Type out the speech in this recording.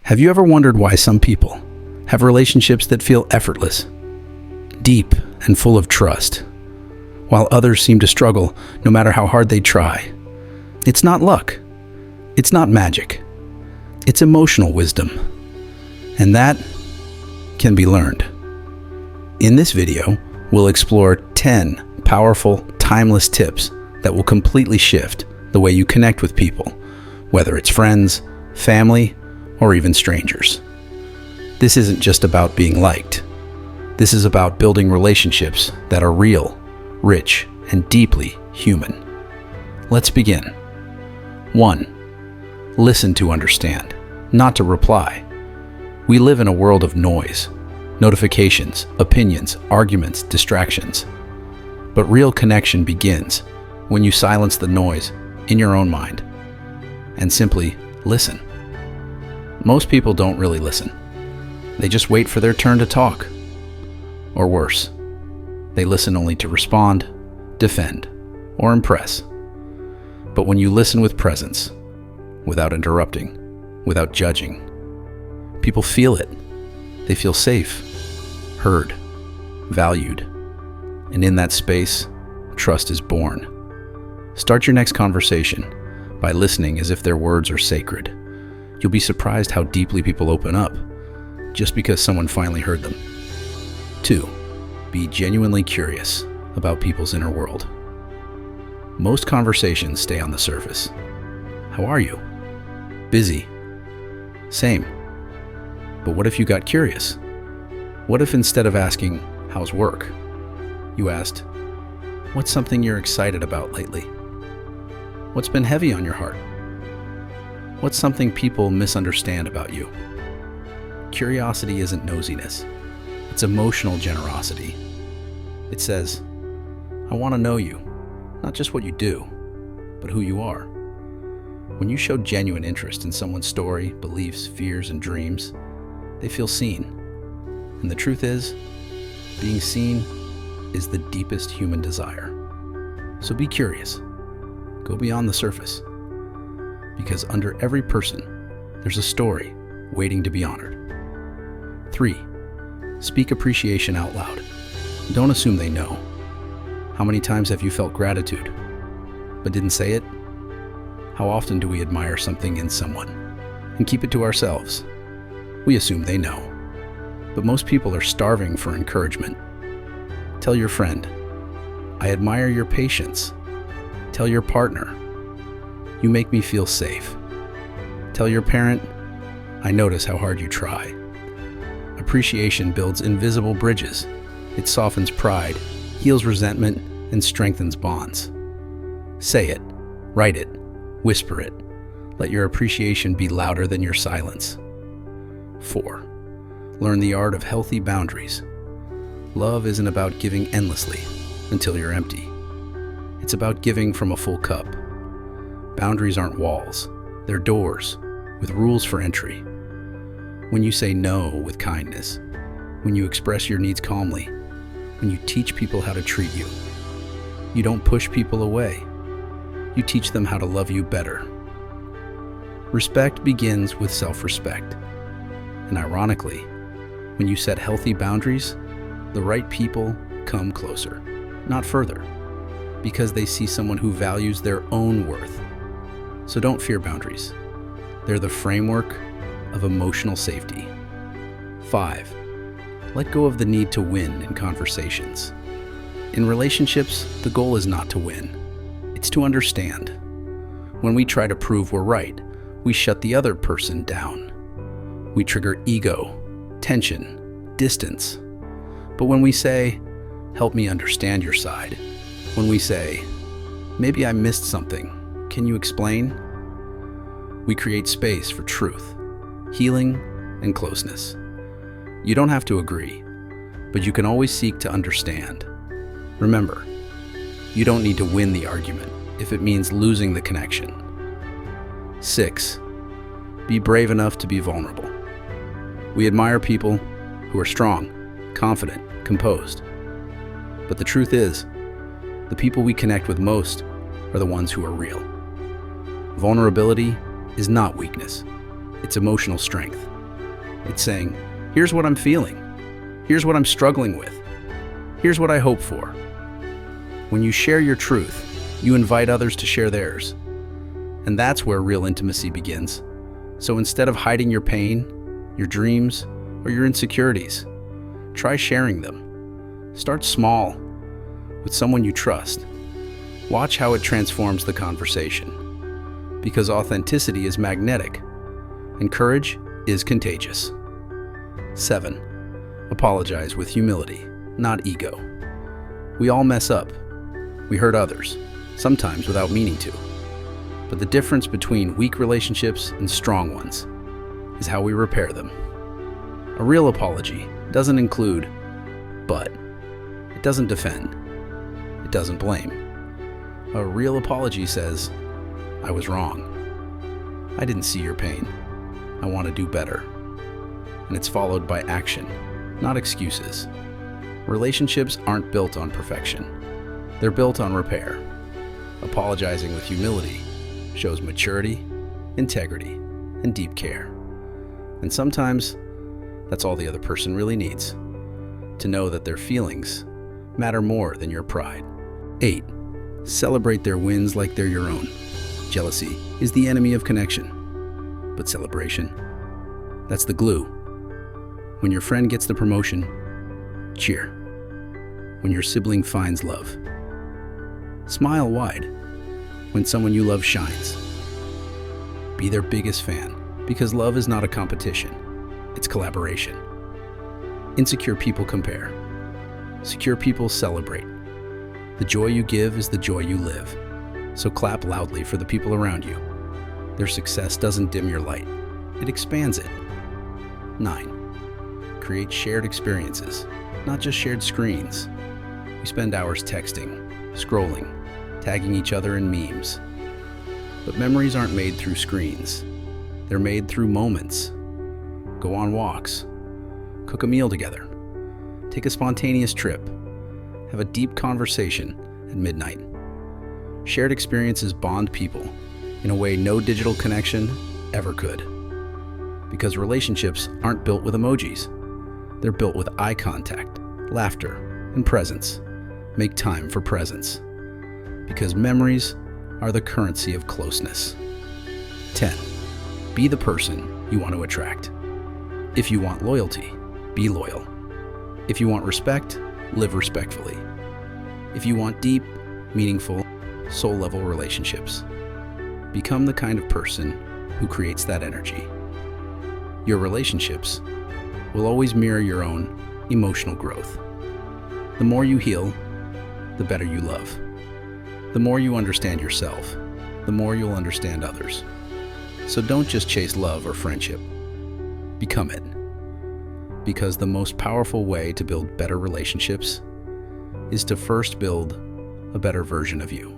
Have you ever wondered why some people have relationships that feel effortless, deep, and full of trust, while others seem to struggle no matter how hard they try? It's not luck. It's not magic. It's emotional wisdom. And that can be learned. In this video, we'll explore 10 powerful, timeless tips that will completely shift the way you connect with people, whether it's friends, family, or even strangers. This isn't just about being liked. This is about building relationships that are real, rich, and deeply human. Let's begin. 1. Listen to understand, not to reply. We live in a world of noise, notifications, opinions, arguments, distractions. But real connection begins when you silence the noise in your own mind and simply listen. Most people don't really listen. They just wait for their turn to talk. Or worse, they listen only to respond, defend, or impress. But when you listen with presence, without interrupting, without judging, people feel it. They feel safe, heard, valued. And in that space, trust is born. Start your next conversation by listening as if their words are sacred. You'll be surprised how deeply people open up just because someone finally heard them. 2. Be genuinely curious about people's inner world. Most conversations stay on the surface. How are you? Busy. Same. But what if you got curious? What if instead of asking, "How's work?" you asked, "What's something you're excited about lately? What's been heavy on your heart? What's something people misunderstand about you?" Curiosity isn't nosiness. It's emotional generosity. It says, "I want to know you, not just what you do, but who you are." When you show genuine interest in someone's story, beliefs, fears, and dreams, they feel seen. And the truth is, being seen is the deepest human desire. So be curious. Go beyond the surface. Because under every person, there's a story waiting to be honored. 3. Speak appreciation out loud. Don't assume they know. How many times have you felt gratitude, but didn't say it? How often do we admire something in someone and keep it to ourselves? We assume they know. But most people are starving for encouragement. Tell your friend, "I admire your patience." Tell your partner, "You make me feel safe." Tell your parent, "I notice how hard you try." Appreciation builds invisible bridges. It softens pride, heals resentment, and strengthens bonds. Say it, write it, whisper it. Let your appreciation be louder than your silence. 4. Learn the art of healthy boundaries. Love isn't about giving endlessly until you're empty. It's about giving from a full cup. Boundaries aren't walls, they're doors with rules for entry. When you say no with kindness, when you express your needs calmly, when you teach people how to treat you, you don't push people away. You teach them how to love you better. Respect begins with self-respect. And ironically, when you set healthy boundaries, the right people come closer, not further, because they see someone who values their own worth. So don't fear boundaries. They're the framework of emotional safety. 5. Let go of the need to win in conversations. In relationships, the goal is not to win. It's to understand. When we try to prove we're right, we shut the other person down. We trigger ego, tension, distance. But when we say, "Help me understand your side," when we say, "Maybe I missed something, can you explain?" we create space for truth, healing, and closeness. You don't have to agree, but you can always seek to understand. Remember, you don't need to win the argument if it means losing the connection. 6. Be brave enough to be vulnerable. We admire people who are strong, confident, composed. But the truth is, the people we connect with most are the ones who are real. Vulnerability is not weakness. It's emotional strength. It's saying, here's what I'm feeling. Here's what I'm struggling with. Here's what I hope for. When you share your truth, you invite others to share theirs. And that's where real intimacy begins. So instead of hiding your pain, your dreams, or your insecurities, try sharing them. Start small, with someone you trust. Watch how it transforms the conversation. Because authenticity is magnetic, and courage is contagious. 7. Apologize with humility, not ego. We all mess up. We hurt others, sometimes without meaning to. But the difference between weak relationships and strong ones is how we repair them. A real apology doesn't include but. It doesn't defend. It doesn't blame. A real apology says, I was wrong. I didn't see your pain. I want to do better. And it's followed by action, not excuses. Relationships aren't built on perfection. They're built on repair. Apologizing with humility shows maturity, integrity, and deep care. And sometimes, that's all the other person really needs, to know that their feelings matter more than your pride. 8. Celebrate their wins like they're your own. Jealousy is the enemy of connection, but celebration, that's the glue. When your friend gets the promotion, cheer. When your sibling finds love, smile wide. When someone you love shines, be their biggest fan, because love is not a competition, it's collaboration. Insecure people compare. Secure people celebrate. The joy you give is the joy you live. So clap loudly for the people around you. Their success doesn't dim your light, it expands it. 9. Create shared experiences, not just shared screens. We spend hours texting, scrolling, tagging each other in memes. But memories aren't made through screens. They're made through moments. Go on walks. Cook a meal together. Take a spontaneous trip. Have a deep conversation at midnight. Shared experiences bond people in a way no digital connection ever could. Because relationships aren't built with emojis. They're built with eye contact, laughter, and presence. Make time for presence. Because memories are the currency of closeness. 10. Be the person you want to attract. If you want loyalty, be loyal. If you want respect, live respectfully. If you want deep, meaningful, soul-level relationships, become the kind of person who creates that energy. Your relationships will always mirror your own emotional growth. The more you heal, the better you love. The more you understand yourself, the more you'll understand others. So don't just chase love or friendship. Become it. Because the most powerful way to build better relationships is to first build a better version of you.